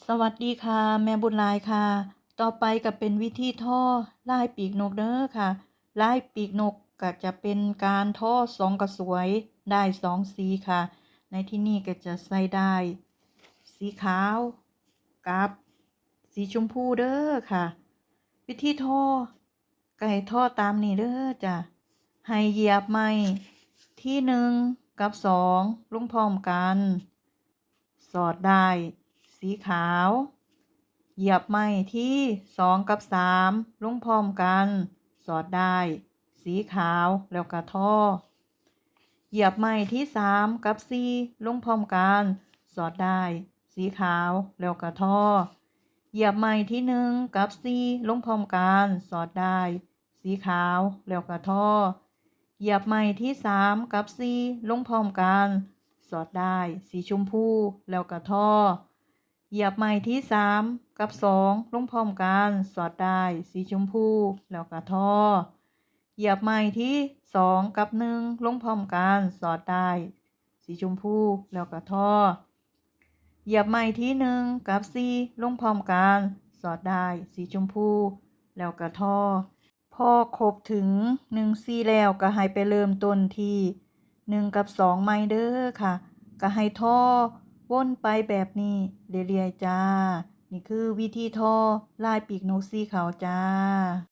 สวัสดีค่ะแม่บุญหลายค่ะต่อไปก็เป็นวิธีทอลายปีกนกเด้อค่ะลายปีกนกก็จะเป็นการทอสองกระสวยได้สองสีค่ะในที่นี้ก็จะใส่ได้สีขาวกับสีชมพูเด้อค่ะวิธีทอก็ให้ทอตามนี้เด้อจ้ะให้เหยียบไม้ที่หนึ่งกับสองลงพร้อมกันสอดได้สีขาวเหยียบไม้ที่สองกับสามลงพร้อมกันสอดได้สีขาวแล้วก็ทอเหยียบไม้ที่สามกับสี่ลงพร้อมกันสอดได้สีขาวแล้วก็ทอเหยียบไม้ที่หนึ่งกับสี่ลงพร้อมกันสอดได้สีขาวแล้วก็ทอเหยียบไม้ที่สามกับสี่ลงพร้อมกันสอดได้สีชมพูแล้วก็ทอเหยียบไม้ที่สามกับสองลงพร้อมกันสอดได้สีชมพูแล้วก็ทอเหยียบไม้ที่สองกับหนึ่งลงพร้อมกันสอดได้สีชมพูแล้วก็ทอเหยียบไม้ที่หนึ่งกับสี่ลงพร้อมกันสอดได้สีชมพูแล้วก็ทอพอครบถึง1 4แล้วก็ให้ไปเริ่มต้นที่1กับ2ไม้เด้อค่ะก็ให้ทอวนไปแบบนี้เรื่อยๆจ้านี่คือวิธีทอลายปีกนกสีขาวจ้า